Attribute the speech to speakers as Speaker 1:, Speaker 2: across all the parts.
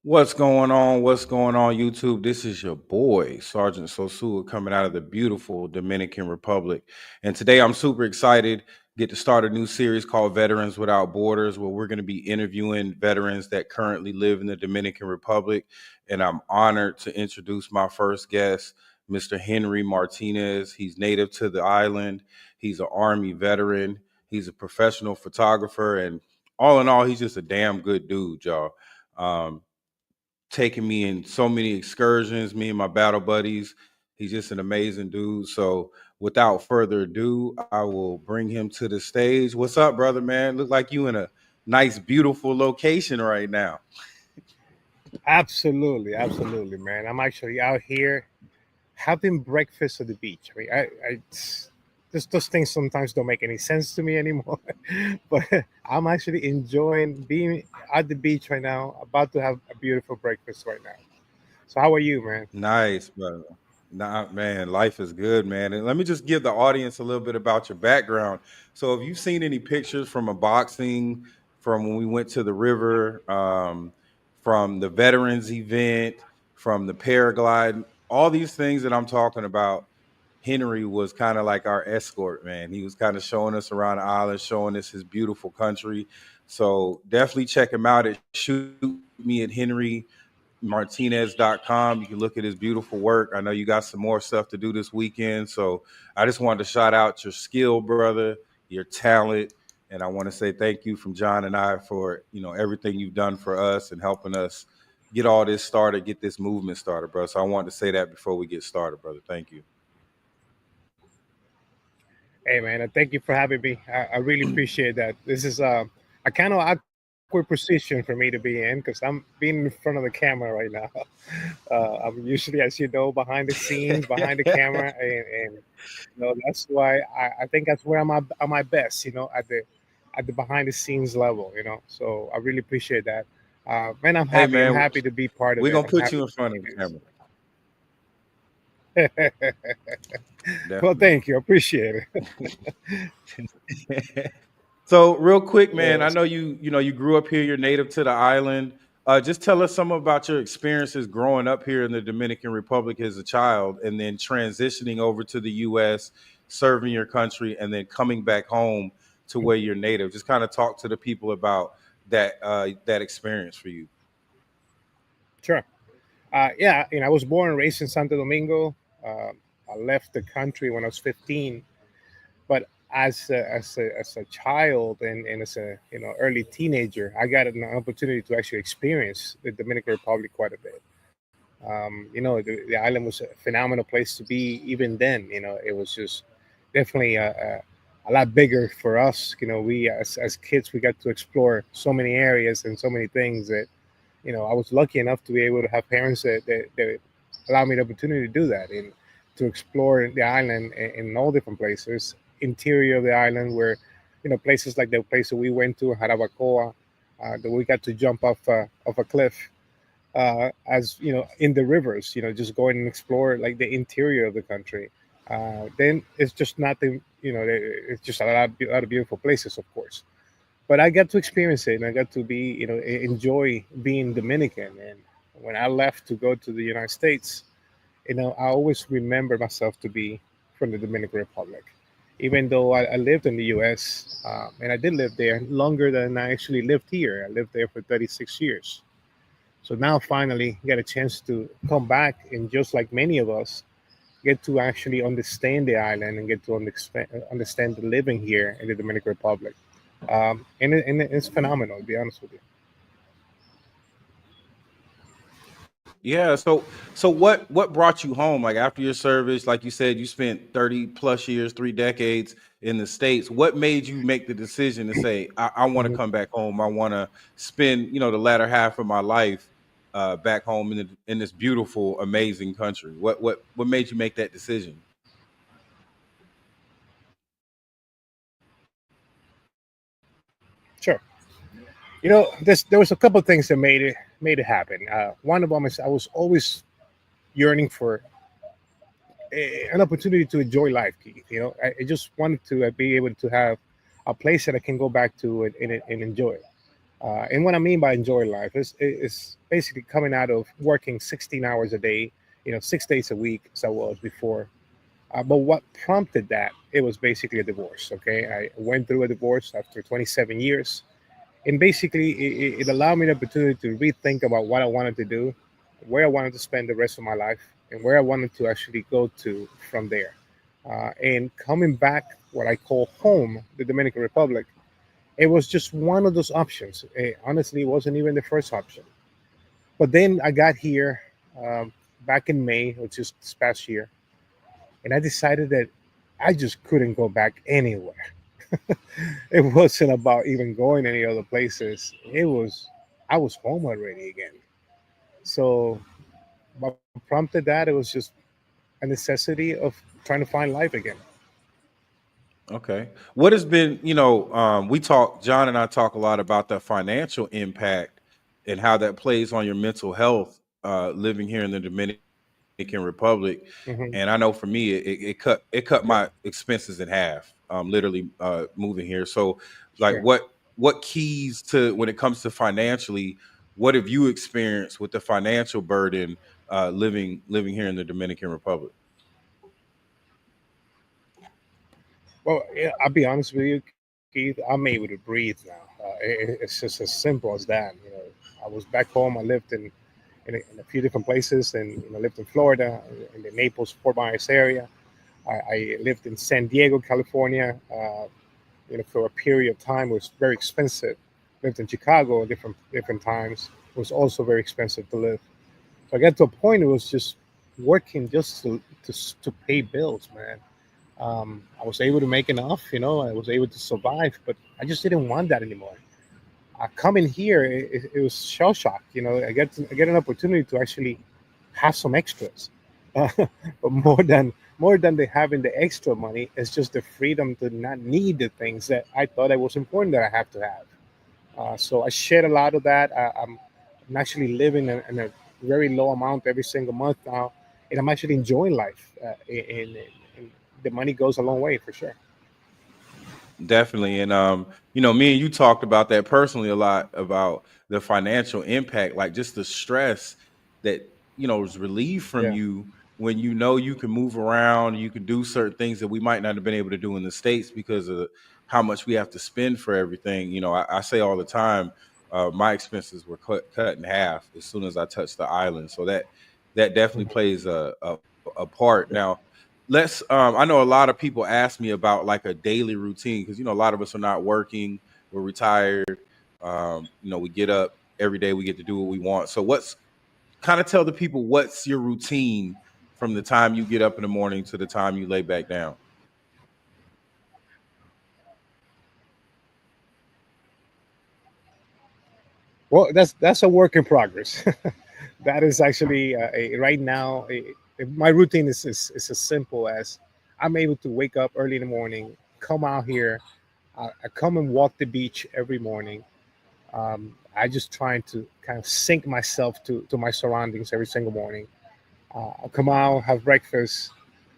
Speaker 1: What's going on? What's going on, YouTube? This is your boy, Sergeant Sosua, coming out of the beautiful Dominican Republic. And today I'm super excited. Get to start a new series called Veterans Without Borders, where we're going to be interviewing veterans that currently live in the Dominican Republic. And I'm honored to introduce my first guest, Mr. Henry Martinez. He's native to the island. He's an Army veteran. He's a professional photographer. And all in all, he's just a damn good dude, y'all. Taking me in so many excursions, me and my battle buddies. He's just an amazing dude. So without further ado, I will bring him to the stage. What's up, brother, man? Look like you in a nice, beautiful location right now.
Speaker 2: Absolutely, man. I'm actually out here having breakfast at the beach. I mean, just those things sometimes don't make any sense to me anymore. But I'm actually enjoying being at the beach right now, about to have a beautiful breakfast right now. So, how are you, man?
Speaker 1: Nice, brother. Nah, man, life is good, man. And let me just give the audience a little bit about your background. So, if you've seen any pictures from a boxing, from when we went to the river, from the veterans event, from the paraglide, all these things that I'm talking about, Henry was kind of like our escort, man. He was kind of showing us around the island, showing us his beautiful country. So, definitely check him out at Shoot Me at Henry Martinez.com. You can look at his beautiful work. I know you got some more stuff to do this weekend. So I just wanted to shout out your skill, brother, your talent. And I want to say thank you from John and I for, everything you've done for us and helping us get all this started, get this movement started, bro. So I wanted to say that before we get started, brother. Thank you.
Speaker 2: Hey, man, thank you for having me. I really appreciate that. This is a kind of awkward position for me to be in because I'm being in front of the camera right now. I'm usually, as you know, behind the scenes, behind the camera, and that's why I think that's where I'm at my best. At the behind the scenes level. So I really appreciate that. Man, I'm
Speaker 1: Hey,
Speaker 2: happy. I'm
Speaker 1: man,
Speaker 2: happy to be part of
Speaker 1: we're
Speaker 2: it.
Speaker 1: going to
Speaker 2: I'm
Speaker 1: put you
Speaker 2: happy
Speaker 1: in
Speaker 2: to
Speaker 1: front
Speaker 2: do
Speaker 1: of the
Speaker 2: this.
Speaker 1: camera.
Speaker 2: Well,
Speaker 1: Definitely.
Speaker 2: thank you. I appreciate
Speaker 1: So real quick, man, I
Speaker 2: it.
Speaker 1: know you grew up here, you're native to the island. Just tell us some about your experiences growing up here in the Dominican Republic as a child and then transitioning over to the US, serving your country, and then coming back home to where you're native. Just kind of talk to the people about that experience for you.
Speaker 2: Sure. Yeah, I was born and raised in Santo Domingo. I left the country when I was 15, but as a child and as a early teenager, I got an opportunity to actually experience the Dominican Republic quite a bit. The island was a phenomenal place to be even then. It was just definitely a lot bigger for us. We as kids we got to explore so many areas and so many things that I was lucky enough to be able to have parents that allowed me the opportunity to do that and to explore the island in all different places, interior of the island, where places like the place that we went to, Jarabacoa, that we got to jump off a cliff, as in the rivers, just going and explore like the interior of the country. Then it's just nothing, it's just a lot of beautiful places, of course, but I got to experience it and I got to be, enjoy being Dominican. And when I left to go to the United States, I always remember myself to be from the Dominican Republic. Even though I lived in the US, and I did live there longer than I actually lived here. I lived there for 36 years. So now finally get a chance to come back and just like many of us, get to actually understand the island and get to understand the living here in the Dominican Republic. And it's phenomenal, to be honest with you.
Speaker 1: Yeah. So what brought you home? Like after your service, like you said, you spent 30 plus years, 3 decades in the States. What made you make the decision to say, I want to
Speaker 2: Mhm.
Speaker 1: come back home. I want to spend, the latter half of my life back home in this beautiful, amazing country. What made you make that decision?
Speaker 2: Sure. There was a couple of things that made it happen. One of them is I was always yearning for an opportunity to enjoy life, Keith. I just wanted to be able to have a place that I can go back to and enjoy. And what I mean by enjoy life is basically coming out of working 16 hours a day, 6 days a week, as I was before. But what prompted that? It was basically a divorce. Okay, I went through a divorce after 27 years, and basically it allowed me the opportunity to rethink about what I wanted to do, where I wanted to spend the rest of my life, and where I wanted to actually go to from there. And coming back, what I call home, the Dominican Republic, it was just one of those options. Honestly, it wasn't even the first option. But then I got here back in May, which is this past year, and I decided that I just couldn't go back anywhere. It wasn't about even going any other places. It was I was home already again. So what prompted that? It was just a necessity of trying to find life again.
Speaker 1: Okay. What has been, we talk, John and I talk a lot about the financial impact and how that plays on your mental health living here in the Dominican Republic.
Speaker 2: Hmm.
Speaker 1: And I know for me, it cut
Speaker 2: Sure,
Speaker 1: my expenses in half, literally moving here. So, like,
Speaker 2: sure.
Speaker 1: what keys to when it comes to financially, what have you experienced with the financial burden living here in the Dominican Republic?
Speaker 2: Well, yeah, I'll be honest with you, Keith. I'm able to breathe now. It's just as simple as that. I was back home. I lived in a few different places, and lived in Florida, in the Naples, Fort Myers area. I lived in San Diego, California. For a period of time, it was very expensive. Lived in Chicago different times. It was also very expensive to live. So I got to a point. It was just working just to pay bills, man. I was able to make enough. I was able to survive, but I just didn't want that anymore. Coming here, it was shell shock. I get an opportunity to actually have some extras, but more than the having the extra money, it's just the freedom to not need the things that I thought it was important that I have to have. So I shed a lot of that. I'm actually living in a very low amount every single month now, and I'm actually enjoying life. And the money goes a long way for sure.
Speaker 1: Definitely. And me and you talked about that personally a lot about the financial impact, like just the stress that, is relieved from
Speaker 2: Yeah.
Speaker 1: you when you know you can move around, you can do certain things that we might not have been able to do in the States because of how much we have to spend for everything. I say all the time, my expenses were cut in half as soon as I touched the island. So that definitely
Speaker 2: Mhm.
Speaker 1: plays a part. Now, I know a lot of people ask me about like a daily routine because a lot of us are not working, we're retired. We get up every day, we get to do what we want. So what's kind of tell the people what's your routine from the time you get up in the morning to the time you lay back down?
Speaker 2: Well, that's a work in progress. That is actually right now. My routine is as simple as I'm able to wake up early in the morning, come out here. I come and walk the beach every morning. I just trying to kind of sync myself to my surroundings every single morning. I come out, have breakfast.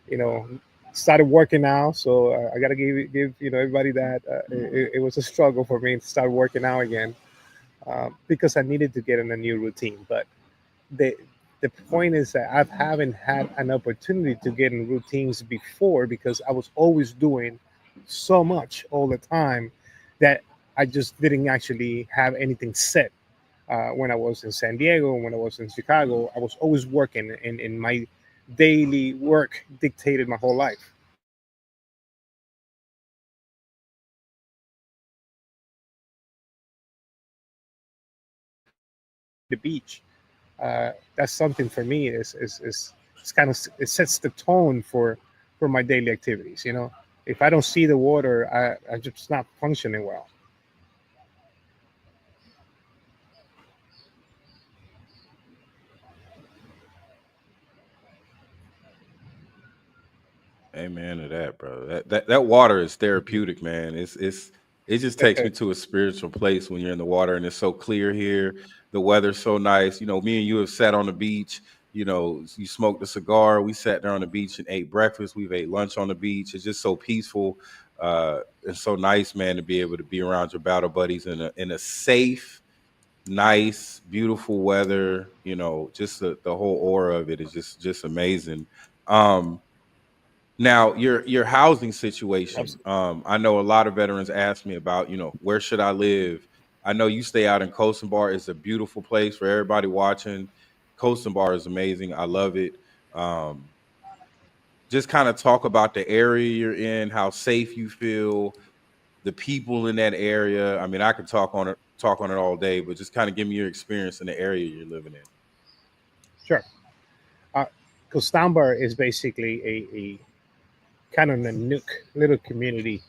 Speaker 2: You know, started working out, so I got to give everybody that it was a struggle for me to start working out again because I needed to get in a new routine. But the the point is that I haven't had an opportunity to get in routines before because I was always doing so much all the time that I just didn't actually have anything set. When I was in San Diego, when I was in Chicago, I was always working, and my daily work dictated my whole life. The beach, that's something for me is it's kind of it sets the tone for my daily activities. If I don't see the water, I'm just not functioning well.
Speaker 1: Amen to that, bro. That water is therapeutic, man. It just takes me to a spiritual place when you're in the water and it's so clear here. The weather's so nice. Me and you have sat on the beach. You smoked a cigar. We sat there on the beach and ate breakfast. We've ate lunch on the beach. It's just so peaceful. It's so nice, man, to be able to be around your battle buddies in a safe, nice, beautiful weather. You know, just the whole aura of it is just amazing. Um, Now, your housing situation.
Speaker 2: Absolutely.
Speaker 1: I know a lot of veterans ask me about, where should I live? I know you stay out in Coast and Bar. It's a beautiful place for everybody watching. Coast and Bar is amazing. I love it. Um, just kind of talk about the area you're in, how safe you feel, the people in that area. I mean, I could talk on it all day, but just kind of give me your experience in the area you're living in.
Speaker 2: Sure. Uh, Costambar is basically a kind of a nook little community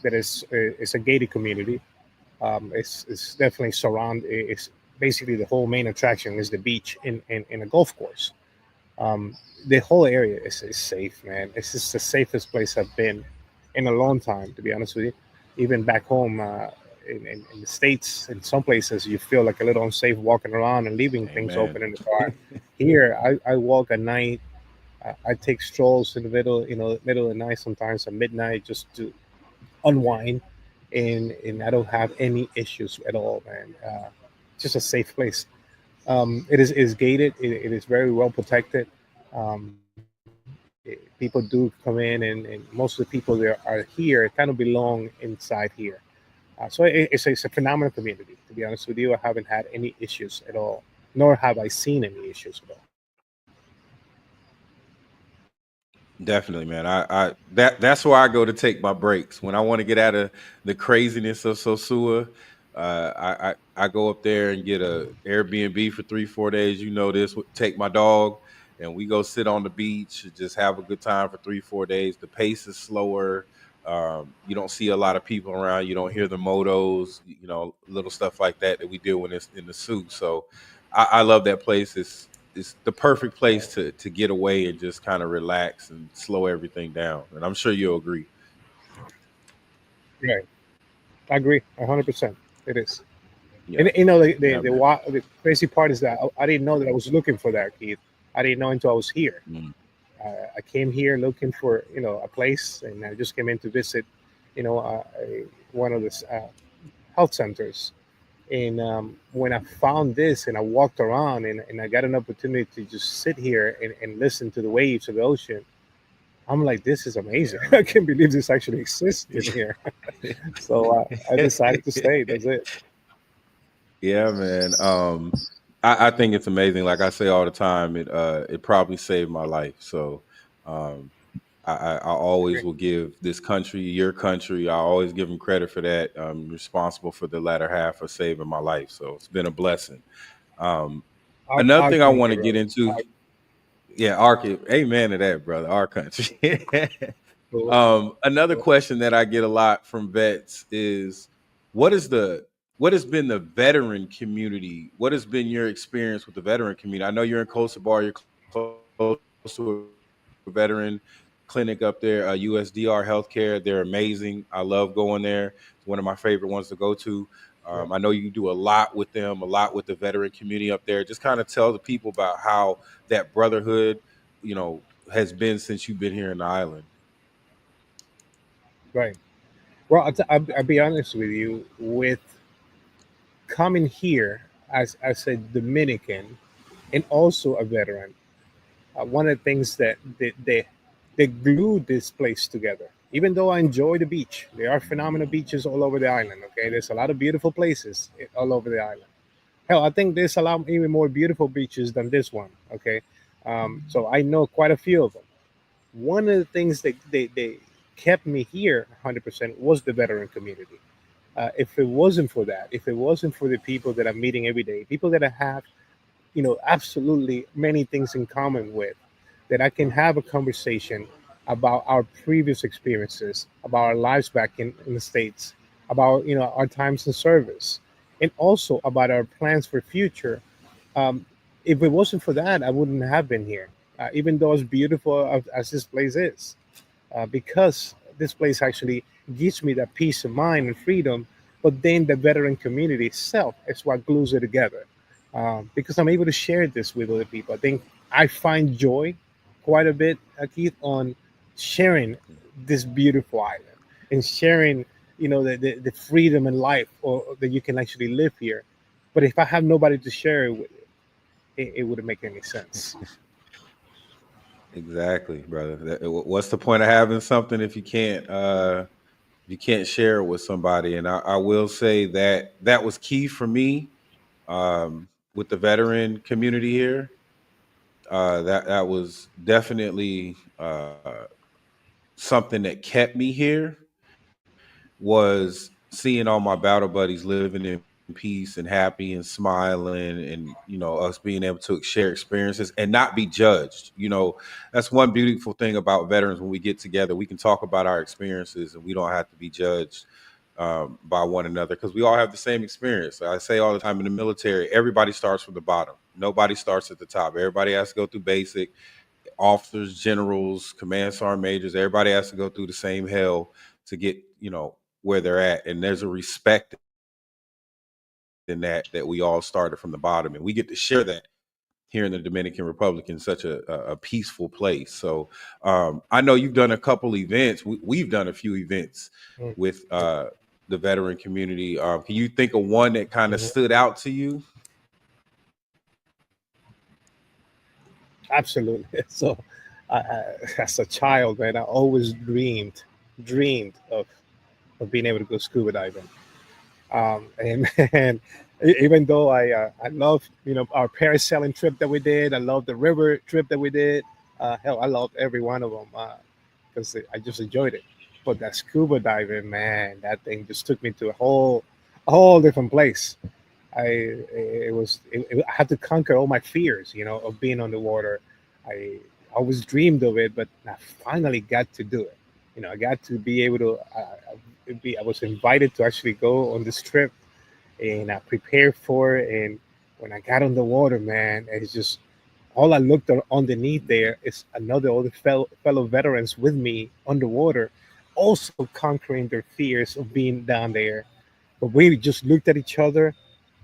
Speaker 2: that is a gated community. It's definitely surround. It's basically the whole main attraction is the beach in a golf course. Um, the whole area is safe, man. It's just the safest place I've been in a long time, to be honest with you. Even back home in the states, in some places you feel like a little unsafe walking around and leaving things
Speaker 1: Amen.
Speaker 2: open in the car. Here, I walk at night. I take strolls in the middle of the night, sometimes at midnight, just to unwind, and I don't have any issues at all, man. Just a safe place. It is gated. It is very well protected. People do come in, and most of the people that are here kind of belong inside here. So it's a phenomenal community. To be honest with you, I haven't had any issues at all, nor have I seen any issues at all.
Speaker 1: Definitely, man. That's where I go to take my breaks when I want to get out of the craziness of Sosua. I go up there and get a Airbnb for 3 4 days. You know this. Take my dog and we go sit on the beach, and just have a good time for 3 4 days. The pace is slower. You don't see a lot of people around. You don't hear the motos. Little stuff like that we deal with in the suit. So I love that place. It's the perfect place to get away and just kind of relax and slow everything down. And I'm sure you'll agree.
Speaker 2: Right, I agree 100%. It is.
Speaker 1: Yeah,
Speaker 2: And the the,
Speaker 1: yeah,
Speaker 2: the,
Speaker 1: man.
Speaker 2: wa- the crazy part is that I didn't know that I was looking for that, Keith. I didn't know until I was here.
Speaker 1: Mm.
Speaker 2: I came here looking for a place, and I just came in to visit, one of the health centers. And when I found this, and I walked around, and I got an opportunity to just sit here and listen to the waves of the ocean, I'm like, this is amazing. I can't believe this actually exists in here. So I decided to stay. That's it.
Speaker 1: Yeah, man. I think it's amazing. Like I say all the time, it probably saved my life. So um, I always
Speaker 2: Agree.
Speaker 1: will give this country, your country, I always give them credit for that. I'm responsible for the latter half of saving my life. So it's been a blessing. Um, Another
Speaker 2: Our
Speaker 1: thing I want
Speaker 2: country,
Speaker 1: to get
Speaker 2: brother.
Speaker 1: into,
Speaker 2: Our,
Speaker 1: yeah, amen to that, brother. Our country.
Speaker 2: cool.
Speaker 1: Another
Speaker 2: Cool.
Speaker 1: question that I get a lot from vets is what is the what has been the veteran community? What has been your experience with the veteran community? I know you're in Costa Bar, you're close to a veteran clinic up there, USDR Healthcare. They're amazing. I love going there. It's one of my favorite ones to go to. I
Speaker 2: Yeah.
Speaker 1: know you do a lot with them, a lot with the veteran community up there. Just kind of tell the people about how that brotherhood, you know, has been since you've been here in the island.
Speaker 2: Right. Well, I'll be honest with you. With coming here as a Dominican and also a veteran, one of the things that they glue this place together. Even though I enjoy the beach, there are phenomenal beaches all over the island. Okay, there's a lot of beautiful places all over the island. Hell, I think there's a lot even more beautiful beaches than this one. Okay, so I know quite a few of them. One of the things that they kept me here 100% was the veteran community. If it wasn't for that, if it wasn't for the people that I'm meeting every day, people that I have absolutely many things in common with, that I can have a conversation about our previous experiences, about our lives back in the States, about our times in service, and also about our plans for future. um, if it wasn't for that, I wouldn't have been here, even though as beautiful as this place is, because this place actually gives me that peace of mind and freedom. But then the veteran community itself is what glues it together, because I'm able to share this with other people. I think I find joy quite a bit, Keith, on sharing this beautiful island. and sharing, the freedom in life, or that you can actually live here. But if I have nobody to share it with, it wouldn't make any sense.
Speaker 1: Exactly, brother. What's the point of having something if you can't share it with somebody? And I will say that that was key for me, with the veteran community here. That was definitely something that kept me here, was seeing all my battle buddies living in peace and happy and smiling, and us being able to share experiences and not be judged. That's one beautiful thing about veterans. When we get together, we can talk about our experiences and we don't have to be judged by one another, because we all have the same experience. I say all the time, in the military, everybody starts from the bottom. Nobody starts at the top. Everybody has to go through basic. Officers, generals, command sergeant majors, everybody has to go through the same hell to get, where they're at. And there's a respect in that we all started from the bottom. And we get to share that here in the Dominican Republic in such a peaceful place. So I know you've done a couple events. We've done a few events
Speaker 2: Mm,
Speaker 1: with the veteran community. Can you think of one that kind of
Speaker 2: mhm.
Speaker 1: stood out to you?
Speaker 2: Absolutely. So, as a child, man, I always dreamed of being able to go scuba diving. And and even though I love, our parasailing trip that we did, I love the river trip that we did. Hell, I loved every one of them because I just enjoyed it. But that scuba diving, man, that thing just took me to a whole different place. I had to conquer all my fears, of being on the water. I always dreamed of it, but I finally got to do it. I got to be able to. I was invited to actually go on this trip, and I prepared for it. And when I got on the water, man, it's just all I looked underneath there is another other fellow veterans with me underwater, also conquering their fears of being down there. But we just looked at each other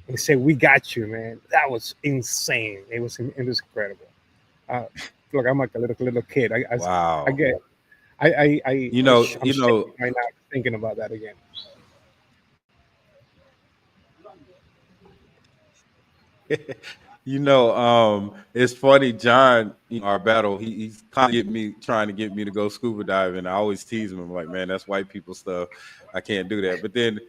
Speaker 2: and said, "We got you, man." That was insane. It was incredible. Uh, Look, I'm like a little kid. I
Speaker 1: Wow.
Speaker 2: get
Speaker 1: You know,
Speaker 2: I'm
Speaker 1: you
Speaker 2: shaking
Speaker 1: know,
Speaker 2: right now thinking about that again.
Speaker 1: It's funny, John, our battle, he's kind of trying to get me to go scuba diving. I always tease him. I'm like, man, that's white people stuff. I can't do that. But then,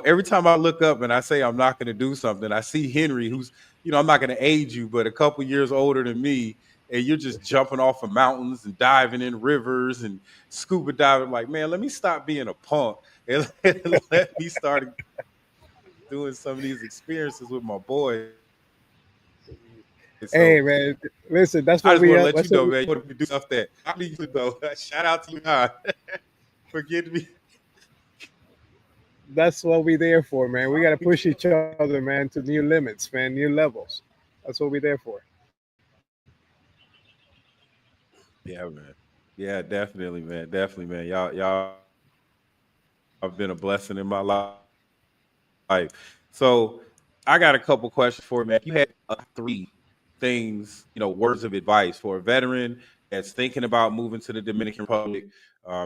Speaker 1: every time I look up and I say I'm not going to do something, I see Henry, who's, I'm not going to age you, but a couple years older than me. And you're just jumping off of mountains and diving in rivers and scuba diving. I'm like, man, let me stop being a punk and let me start doing some of these experiences with my boys. So I just want to let you
Speaker 2: Hey,
Speaker 1: know, man,
Speaker 2: man,
Speaker 1: you want to do
Speaker 2: listen,
Speaker 1: stuff that I need you to know. Shout out to you, John, for getting me.
Speaker 2: that's what we there for, man. We got to push each other, man, to new limits, man, new levels. That's what we there for.
Speaker 1: Yeah, man. Yeah, definitely, man. Definitely, man. Y'all have been a blessing in my life. So I got a couple questions for you, man. If you had three things, words of advice for a veteran that's thinking about moving to the Dominican Republic,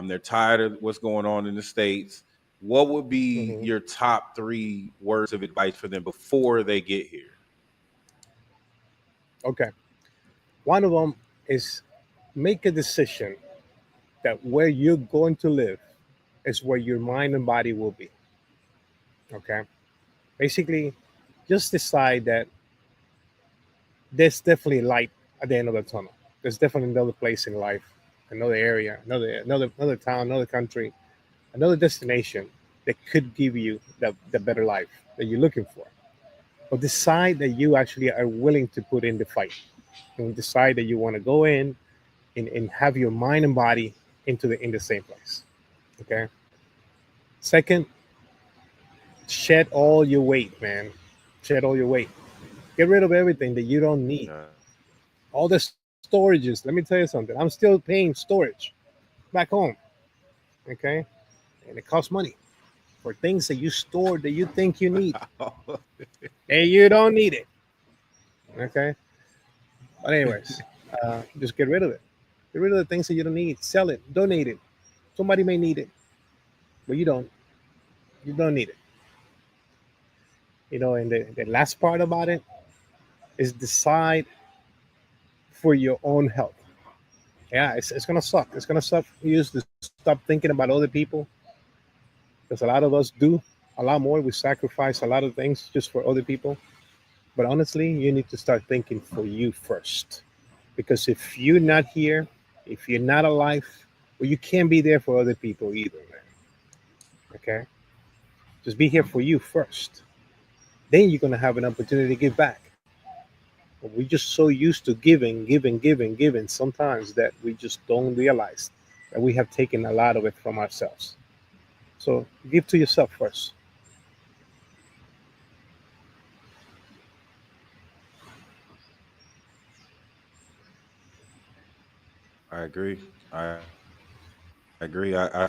Speaker 1: they're tired of what's going on in the States, what would be
Speaker 2: Hmm.
Speaker 1: your top three words of advice for them before they get here?
Speaker 2: Okay. One of them is make a decision that where you're going to live is where your mind and body will be. Okay. Basically, just decide that there's definitely light at the end of the tunnel. There's definitely another place in life, another area, another town, another country, another destination that could give you the better life that you're looking for. But decide that you actually are willing to put in the fight, and decide that you want to go in and have your mind and body in the same place. Okay. Second, shed all your weight, man. Shed all your weight. Get rid of everything that you don't need.
Speaker 1: Uh,
Speaker 2: All the storages. Let me tell you something. I'm still paying storage back home. Okay. And it costs money for things that you store that you think you need. And you don't need it. Okay. But anyways, just get rid of it. Get rid of the things that you don't need. Sell it. Donate it. Somebody may need it. but you don't need it. And the last part about it is decide for your own health. Yeah, it's gonna suck. It's gonna suck for you to stop thinking about other people, because a lot of us do a lot more. We sacrifice a lot of things just for other people. But honestly, you need to start thinking for you first. Because if you're not here, if you're not alive, well, you can't be there for other people either, man. Okay? Just be here for you first. Then you're gonna have an opportunity to give back. But we're just so used to giving, giving, giving, giving sometimes that we just don't realize that we have taken a lot of it from ourselves. So give to yourself first.
Speaker 1: I agree. I agree. I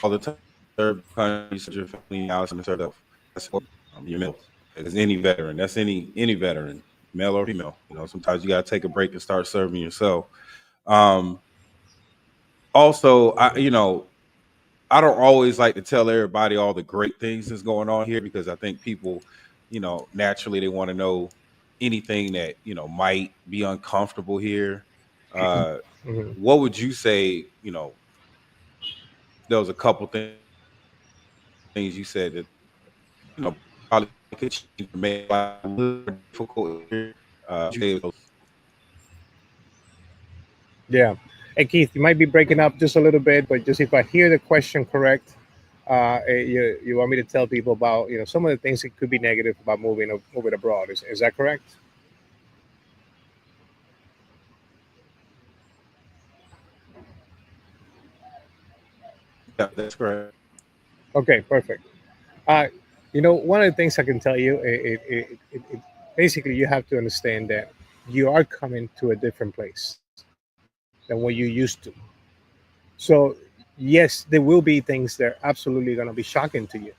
Speaker 1: all the time. Serve the country, serve your family, now it's time to serve yourself. That's important. Your mental health. As any veteran, that's any veteran, male or female. Sometimes you gotta take a break and start serving yourself. Um, Also, I don't always like to tell everybody all the great things that's going on here, because I think people, naturally they want to know anything that, might be uncomfortable here. Uh,
Speaker 2: Mhm.
Speaker 1: what would you say, there was a couple things you said that, probably could change or make life a little more difficult here. What would you say those?
Speaker 2: Yeah. Hey, Keith, you might be breaking up just a little bit, but just if I hear the question correct, you want me to tell people about some of the things that could be negative about moving over abroad. Is that correct?
Speaker 1: Yeah, that's correct.
Speaker 2: Okay, perfect. Uh, one of the things I can tell you, basically you have to understand that you are coming to a different place than what you used to. So yes, there will be things that are absolutely going to be shocking to you.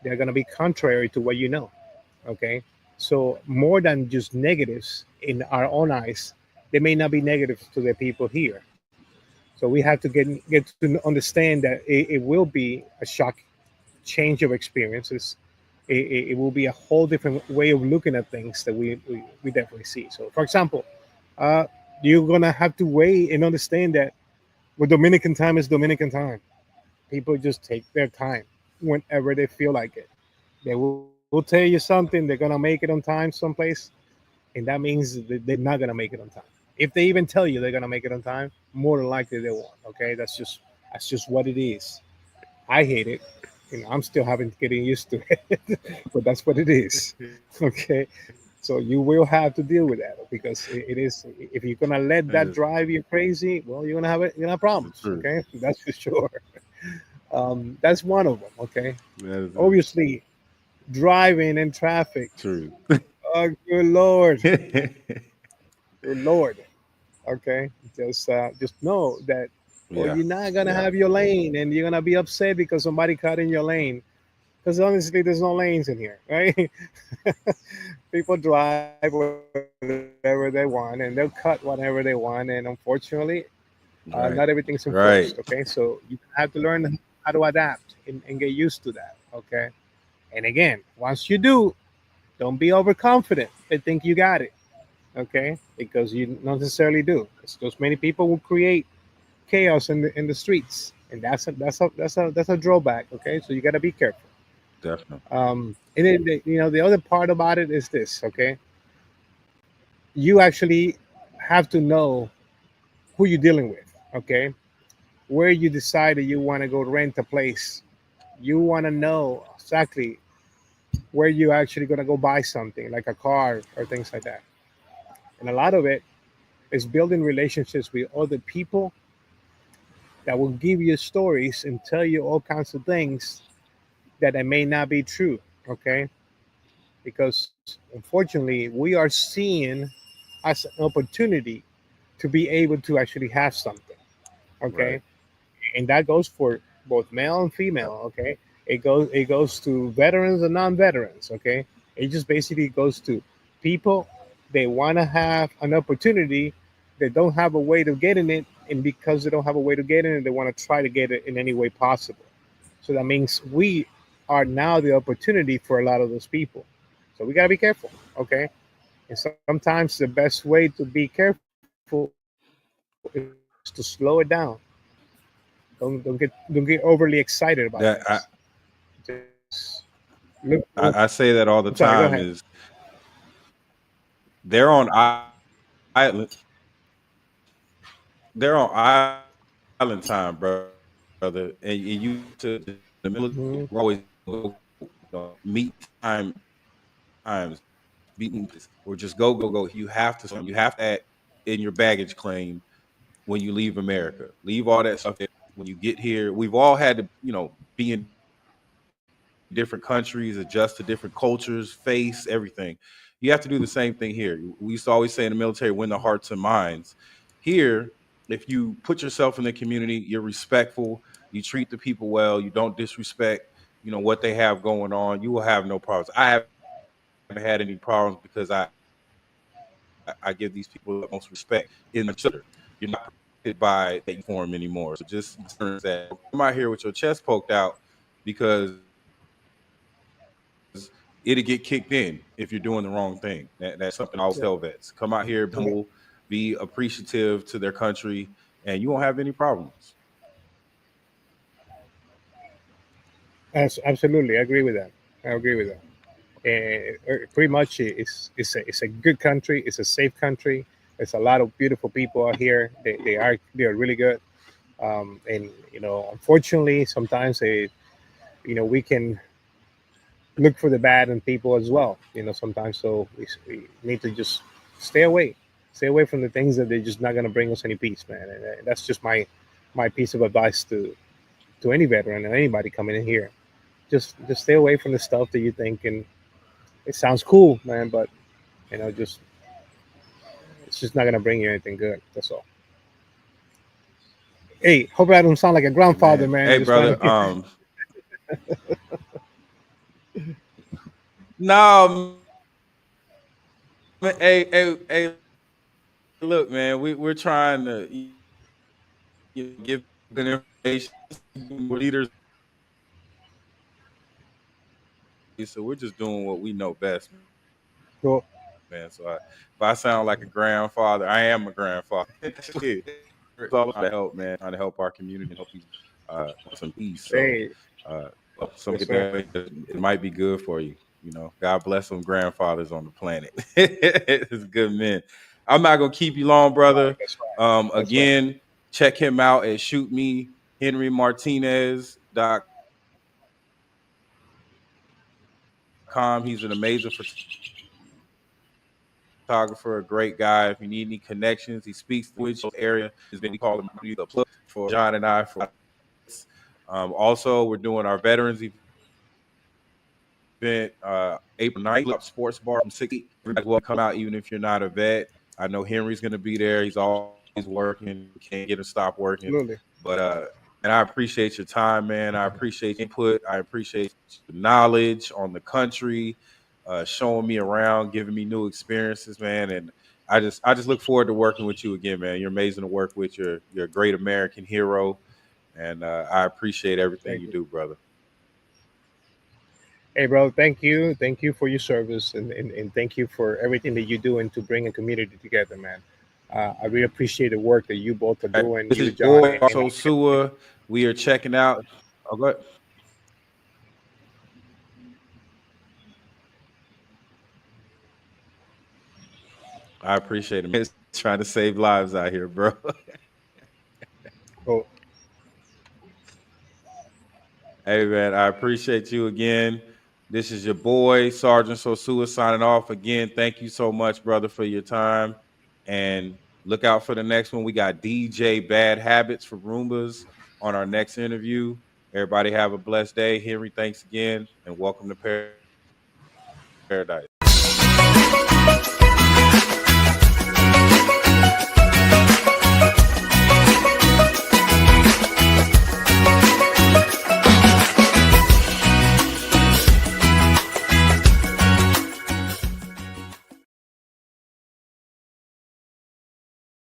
Speaker 2: They're going to be contrary to what you know. Okay, so more than just negatives in our own eyes, they may not be negatives to the people here. So we have to get to understand that it will be a shock change of experiences. It will be a whole different way of looking at things that we definitely see. So, for example, uh, you're gonna have to weigh and understand that well, Dominican time is Dominican time. People just take their time whenever they feel like it. They will tell you something. They're gonna make it on time someplace, and that means that they're not gonna make it on time. If they even tell you they're gonna make it on time, more than likely they won't. Okay, that's just what it is. I hate it. I'm still having getting used to it, but that's what it is. Okay, so you will have to deal with that because it is. If you're gonna let
Speaker 1: That
Speaker 2: that
Speaker 1: is
Speaker 2: drive you crazy, well, you're gonna have
Speaker 1: the
Speaker 2: problems.
Speaker 1: truth.
Speaker 2: Okay, that's for sure. That's one of them. Okay,
Speaker 1: That is the
Speaker 2: obviously driving in traffic.
Speaker 1: truth.
Speaker 2: Oh, good lord, good lord. Okay, just know that, or
Speaker 1: Yeah,
Speaker 2: you're not gonna
Speaker 1: yeah,
Speaker 2: have your lane, and you're gonna be upset because somebody cut in your lane. Because honestly, there's no lanes in here, right? People drive whatever they want, and they'll cut whatever they want, and unfortunately, not everything's
Speaker 1: right,
Speaker 2: enforced. Okay, so
Speaker 1: right.
Speaker 2: you have to learn how to adapt and get used to that. Okay, and again, once you do, don't be overconfident and think you got it. Okay, because you not necessarily do. Because those many people will create chaos in the streets, and that's a drawback. Okay, so you got to be careful.
Speaker 1: Definitely.
Speaker 2: And then the other part about it is this. Okay, you actually have to know who you're dealing with. Okay, where you decide that you want to go rent a place, you want to know exactly where you're actually going to go buy something like a car or things like that. And a lot of it is building relationships with other people that will give you stories and tell you all kinds of things that may not be true. Okay, because unfortunately we are seeing as an opportunity to be able to actually have something. Okay,
Speaker 1: Right.
Speaker 2: and that goes for both male and
Speaker 1: Yep.
Speaker 2: female. Okay, it goes to veterans and non-veterans. Okay, it just basically goes to people they want to have an opportunity, they don't have a way to get in it, and because they don't have a way to get in it, they want to try to get it in any way possible. So that means we are now the opportunity for a lot of those people. So we gotta be careful, okay? And sometimes the best way to be careful is to slow it down. Don't get overly excited about things.
Speaker 1: That
Speaker 2: Just look for.
Speaker 1: I say that
Speaker 2: I'm
Speaker 1: all the
Speaker 2: sorry. Go ahead.
Speaker 1: time is they're on island they're on island time, brother, and you to the military, we're
Speaker 2: Mhm.
Speaker 1: always meet times, meetings, or just go. You have to that in your baggage claim when you leave America. Leave all that stuff there. When you get here, we've all had to, be in different countries, adjust to different cultures, face everything. You have to do the same thing here. We used to always say in the military, win the hearts and minds. Here, if you put yourself in the community, you're respectful, you treat the people well, you don't disrespect, what they have going on, you will have no problems. I haven't had any problems because I give these people the utmost respect in my children. You're not protected by that uniform anymore. So just concerns that don't come out here with your chest poked out because it'll get kicked in if you're doing the wrong thing. That's something I always tell vets. Come out here, be humble, be appreciative to their country, and you won't have any problems.
Speaker 2: Absolutely, I agree with that. I agree with that. Pretty much, it's a good country. It's a safe country. There's a lot of beautiful people out here. They are really good. And unfortunately, sometimes we can look for the bad in people as well. Sometimes, so we need to just stay away, stay away from the things that they're just not going to bring us any peace, man. And that's just my piece of advice to any veteran and anybody coming in here. Just stay away from the stuff that you think and it sounds cool, man, but just it's just not gonna bring you anything good. That's all. Hey, hope I don't sound like a
Speaker 1: Amen.
Speaker 2: grandfather,
Speaker 1: Hey,
Speaker 2: man. Just trying
Speaker 1: brother.
Speaker 2: to.
Speaker 1: No, hey, look, man. We're trying to give good information. We're leaders of the community, so we're just doing what we know best, man. So
Speaker 2: Cool.
Speaker 1: if I sound like a grandfather, I am a grandfather. That's what it is. It's all about trying to help, man. Trying to help our community and help people some peace. So,
Speaker 2: Hey,
Speaker 1: some
Speaker 2: yes,
Speaker 1: get
Speaker 2: sir.
Speaker 1: that way, it might be good for you. God bless some grandfathers on the planet. It's good men. I'm not gonna keep you long,
Speaker 2: Right.
Speaker 1: brother.
Speaker 2: That's right. That's right.
Speaker 1: Again, check him out at shootmehenrymartinez.com. He's an amazing photographer, a great guy. If you need any connections, he speaks the language. He knows the area. He's been in those areas. He's been, we call him the plug for John and I for vets. Also, we're doing our veterans event April 9th. Sports bar from 6 to 8. Everybody's welcome to come out, even if you're not a vet. I know Henry's going to be there. He's always working. We can't get him to stop working. But
Speaker 2: Absolutely.
Speaker 1: man, I appreciate your time, man. I appreciate your input. I appreciate your knowledge on the country, showing me around, giving me new experiences, man. And I just look forward to working with you again, man. You're amazing to work with. You're a great American hero, and I appreciate everything
Speaker 2: Thank
Speaker 1: you
Speaker 2: you.
Speaker 1: do, brother.
Speaker 2: Hey, bro. Thank you. Thank you for your service and thank you for everything that you do and to bring a community together, man. I really appreciate the work that you both are
Speaker 1: All right,
Speaker 2: doing,
Speaker 1: this
Speaker 2: you,
Speaker 1: is
Speaker 2: John,
Speaker 1: boy
Speaker 2: and
Speaker 1: Sosua. We are checking out. Oh, go ahead. I appreciate it, man. It's trying to save lives out here, bro.
Speaker 2: cool.
Speaker 1: Hey, man, I appreciate you again. This is your boy, Sergeant Sosua, signing off again. Thank you so much, brother, for your time. And look out for the next one. We got DJ Bad Habits for Roombas on our next interview. Everybody have a blessed day. Henry, thanks again, and welcome to Paradise.